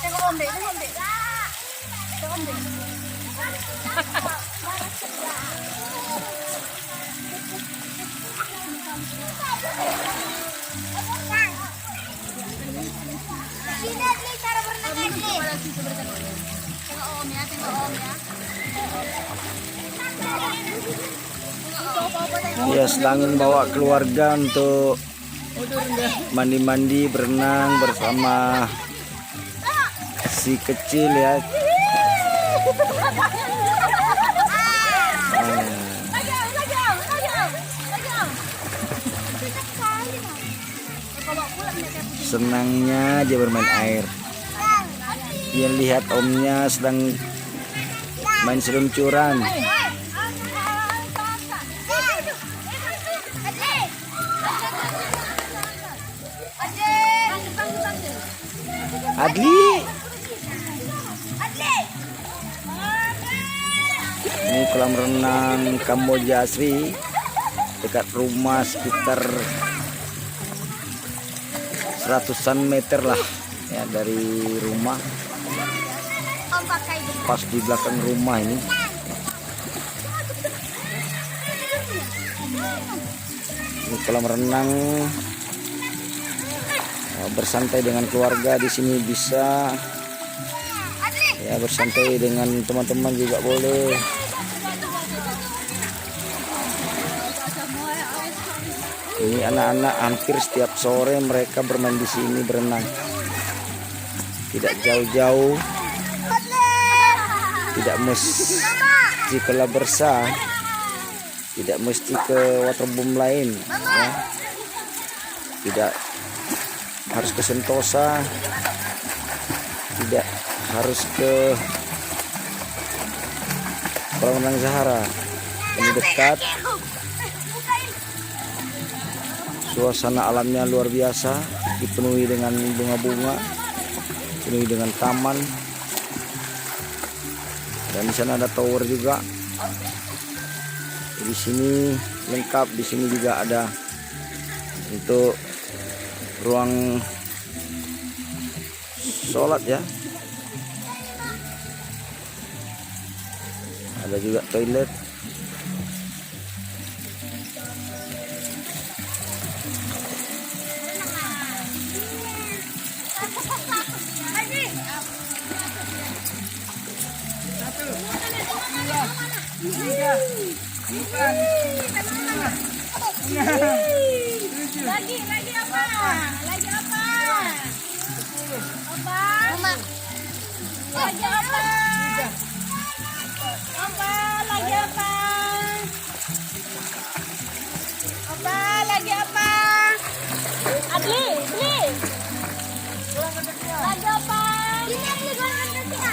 Tengok Om Dek, tengok Om Dek. Tengok Om Dek. Sini Adli cara berenang Adli. Tengok Om ya, tengok Om ya. Ya, Selangin bawa keluarga untuk mandi-mandi berenang bersama si kecil ya. Senangnya dia bermain air. Dia lihat omnya sedang main seluncuran. Adli. Ini kolam renang Kamboja Asri dekat rumah, sekitar 100-an meter lah ya dari rumah. Pas di belakang rumah ini. Ini kolam renang. Bersantai dengan keluarga di sini bisa, ya bersantai dengan teman-teman juga boleh. Ini anak-anak hampir setiap sore mereka bermain di sini berenang. Tidak jauh-jauh, tidak mesti ke La Bersa, tidak mesti ke waterboom lain, ya. Tidak harus ke Sentosa, tidak harus ke kolam renang Zahara. Ini dekat, suasana alamnya luar biasa, dipenuhi dengan bunga-bunga, dipenuhi dengan taman, dan di sana ada tower juga. Di sini lengkap, di sini juga ada untuk ruang sholat ya, ada juga toilet. Lagi apa? Lagi apa? Apa? Lagi apa? Apa? Lagi apa? Apa? Lagi apa? Adli, Adli. Lagi apa? Ini Adli golongan ketiga.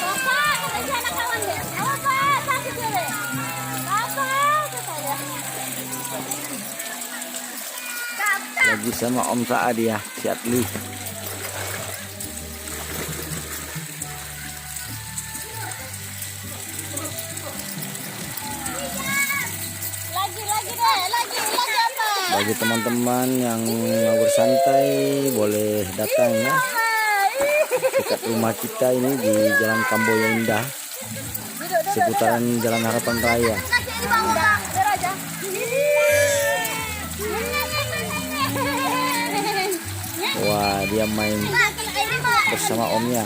Bapak, lagi anak kawan deh. Bapak, sakit deh. Lagi sama Om Saad ya, si Adli. Lagi deh, lagi apa? Bagi teman-teman yang mau bersantai boleh datang ya, dekat rumah kita ini di Jalan Kamboja Indah, seputaran Jalan Harapan Raya. Wah, dia main bersama omnya.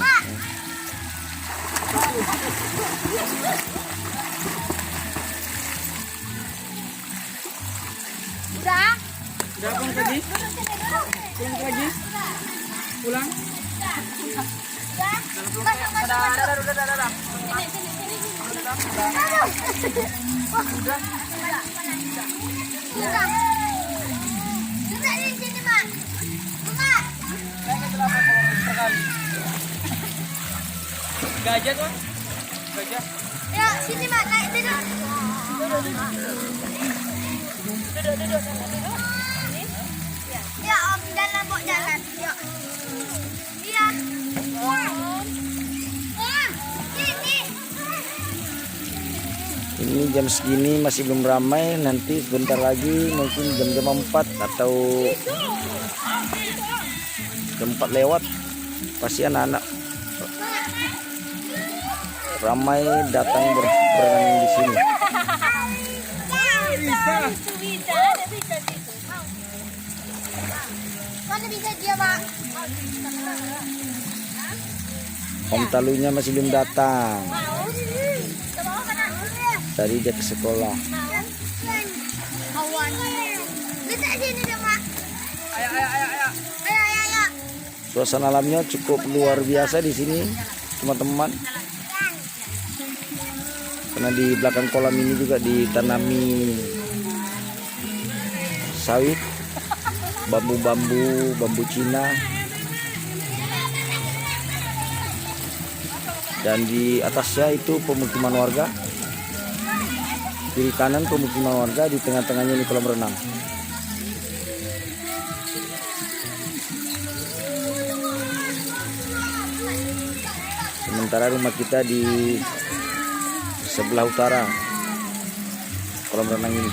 Udah pulang lagi? Pulang lagi? Pulang? Gajah tuh? Gajah? Ya, sini Mak, naik duduk. Duduk. Ya, Om, jalan Bok, jalan. Yuk. Iya. Om, sini. Ini jam segini masih belum ramai, nanti sebentar lagi mungkin jam 4 atau jam 4 lewat pasti anak-anak ramai datang berenang di sini. Mana bisa dia, Pak? Om Talunya masih belum datang. Mau. Ke bawah mana? Tadi dia ke sekolah. Awan. Bisa sini dong, Pak. Ayo, ayo, ayo, ayo. Ayo. Suasana alamnya cukup luar biasa di sini, teman-teman. Karena di belakang kolam ini juga ditanami sawit, bambu-bambu, bambu Cina. Dan di atasnya itu pemukiman warga. Kiri kanan pemukiman warga, di tengah-tengahnya ini kolam renang. Sementara rumah kita di sebelah utara kolam renang ini.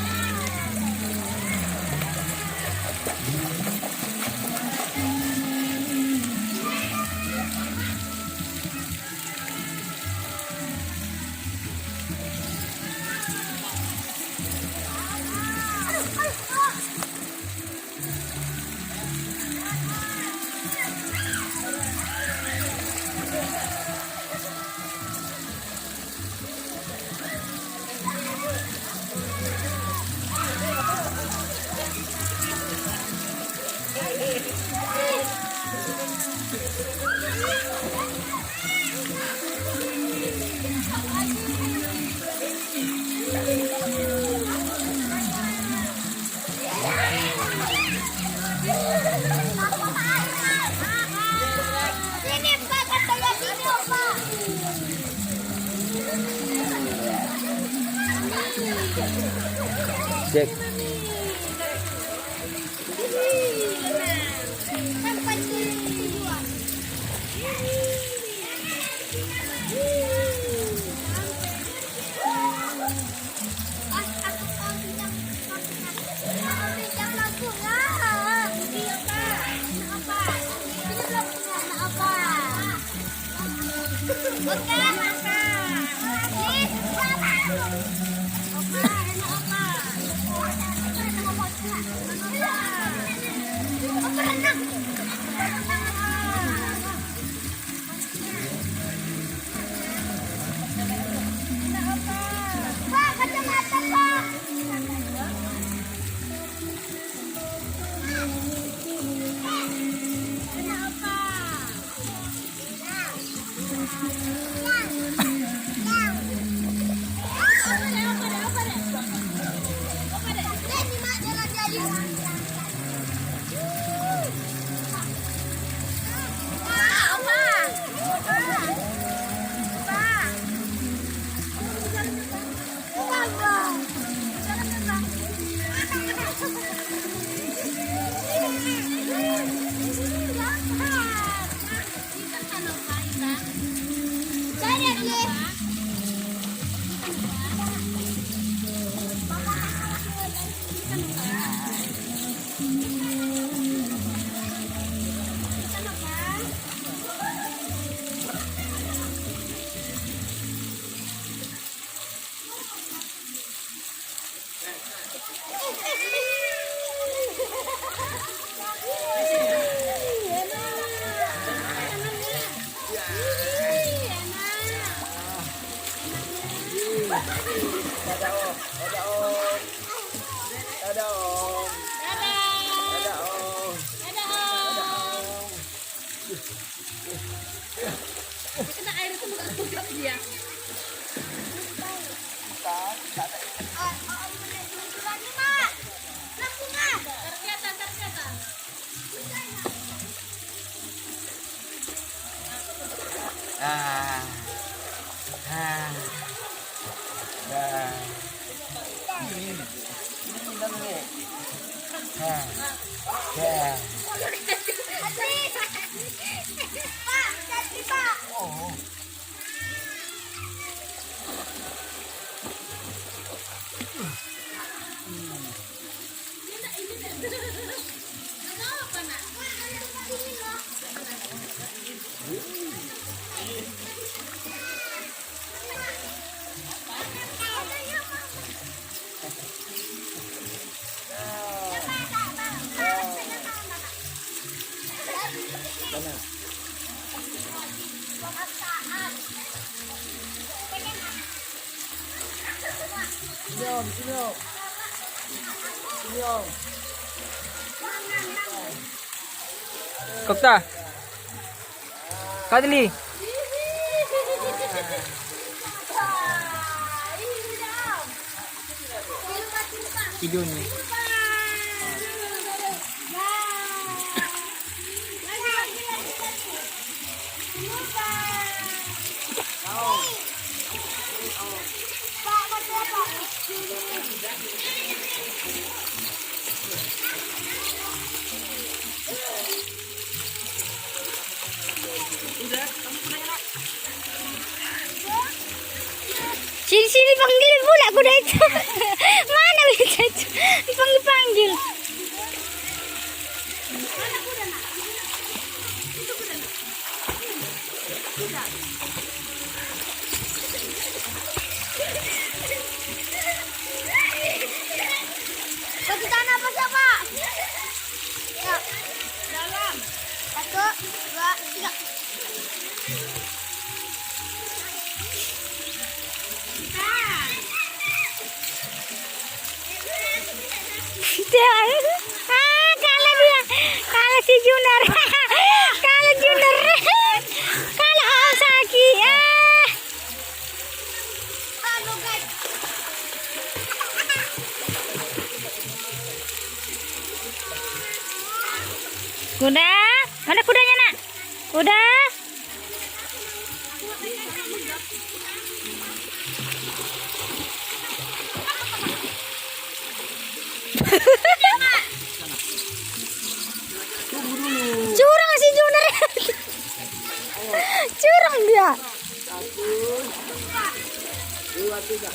Sini, Pak, katanya sini, Pak. Cek. Sampai sini. Pak, kacamata, Pak. Kena air itu bukan dia. Ternyata. Kokta. Kadli. Tidur nih. Sini panggil pula kuda itu. Mana bisa itu? Dipanggil-panggil. Bagi tanah apa siapa? Ya. Dalam. 1, 2, 3. Kalah dia. Kalah si Junar. Kalah Junar. Kalah Osaki. Halo guys. Kuda, mana kudanya nak? Kuda. Curang si Junar. Curang dia. 1, 2, 3.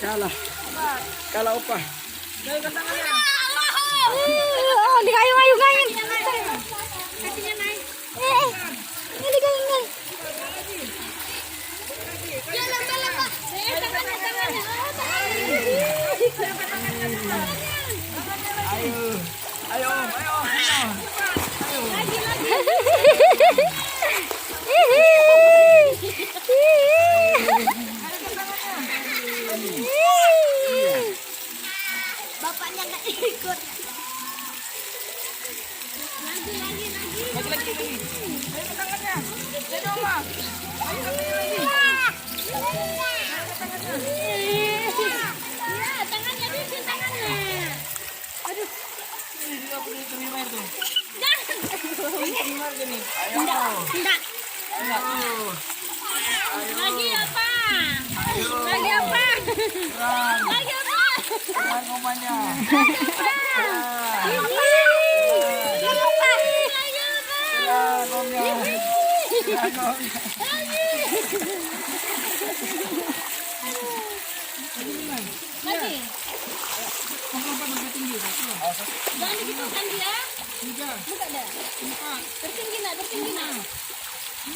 Kalah. Kalah opa. Oh, digayung-gayung. Ini digayung-gayung. Ayo, ayo. Bapaknya nggak ikut. Lagi. Ayo ke tangannya. Jadi oma. Ayo lagi. Tangannya bikin tangannya. Aduh. Ini juga perlu terima itu. Jangan. Terima gini. Ayo. Enggak. Enggak tuh. Lagi apa? Lagi apa? Lagi apa? Terang omanya. Terang omnya. Lagi. Jangan digitukan dia. Buka dah. Tertinggi nak, tertinggi nak.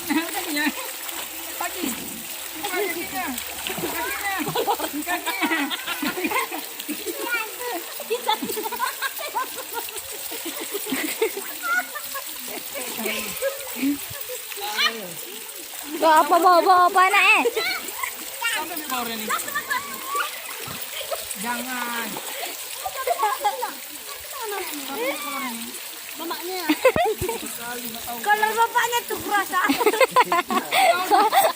Kakinya. Kaki. Kakinya. Bawa apa nak Sampai di bawah ini. Jangan. Mamanya. Kalau bapaknya tuh kerasa.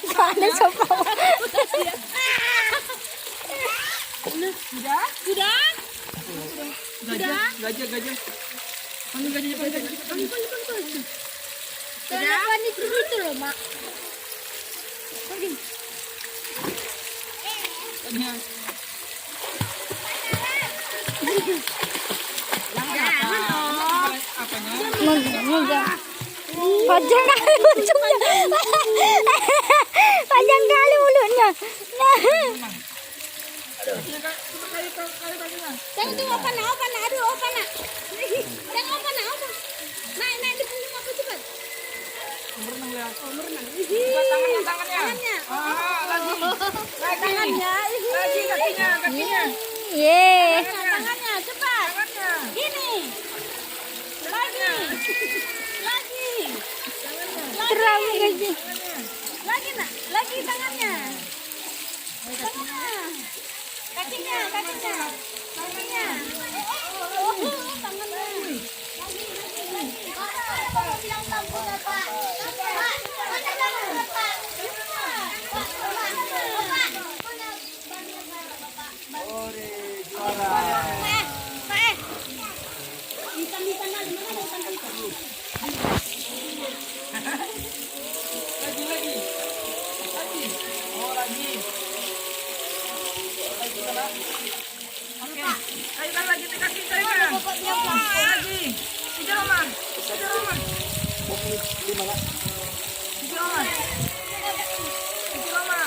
Soalnya coba. Sudah? Gajah. Panggil gajahnya, panggil. Sudah? Panik itu loh, Mak. Tanya. Enggak. Panjang kali mulutnya. Panjang kali mulutnya. Jangan tunggu apa nak. Aduh, apa nak. Jangan apa nak. Naik di punggung apa cepat. Berenang lihat. Berenang. Tangannya. Lagi. Tangannya. Lagi kakinya. Ye. Tangannya. lagi. Lagi nak, lagi tangannya. Tangannya. Kakinya. Tangannya. Oh, tangannya. Lagi. Bilang lampu Pak. Kailan lagi dikasih kailan? Lagi. Kejar Oma. Kejar Oma. Kejar Oma. Kejar Oma.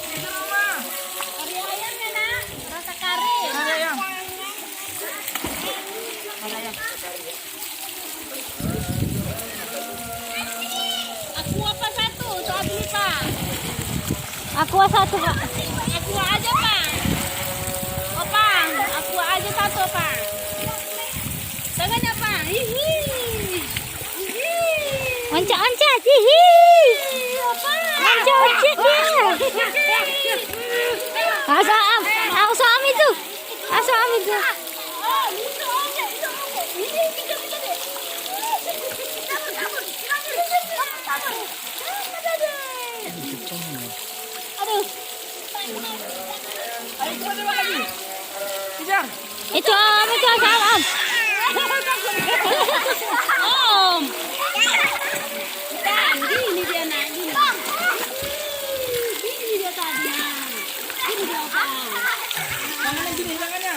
Kejar Oma. Kari ayam ya nak, rasa kari. Kari ayam. Aku apa satu? Soal dulu Pak. Aku satu Pak. Aku aja Pak. Opa, aku aja satu Pak. Tangannya Pak. Hihi. Oncat-oncat. Hihi. Oncat-oncat ya. Asam itu. Asam itu. Aduh. Ayo coba lagi. Kejar. Itu Om. Om. Dan gini dia nak, gini. Gini dia tadi. Gini dia apa? Tangannya gini, tangannya.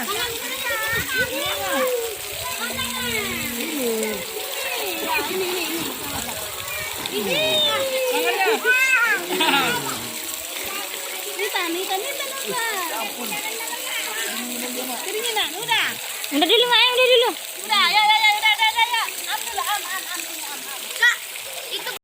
Udah dulu, Mak, udah dulu. Udah, ya. Ambil, am.